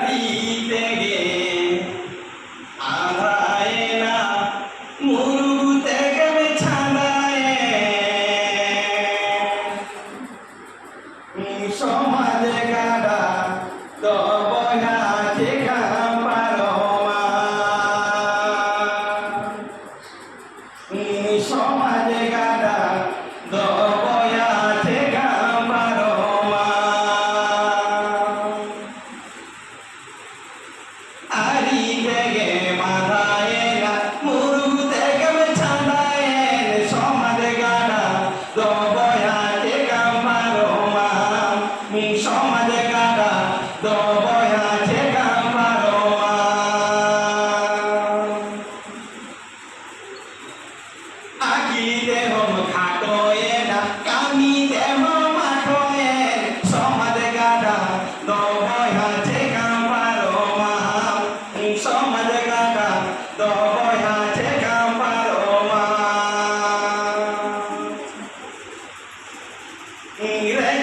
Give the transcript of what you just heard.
আড়িতে গে আধায় না মুরুতে গেবে ছাঁদায় সমাজে গাডা তবয়া ঠেকা পারো মা সমাজে গাডা তবয়া ঠেকা পারো মা আরি থেকে মাথায় না মুরু থেকে ছাঁদায় সমাজে গাডা তবয়া ঠেকা পারো মা সমাজে গাডা তবয়া ঠেকা পারো মা আকি দেহ খাটোয়ে না কামি দেহ মাঠোয়ে সমাজে গাডা তবয়া ঠেকা পারো মা সমাজে গাডা তবয়া ঠেকা পারো মা রে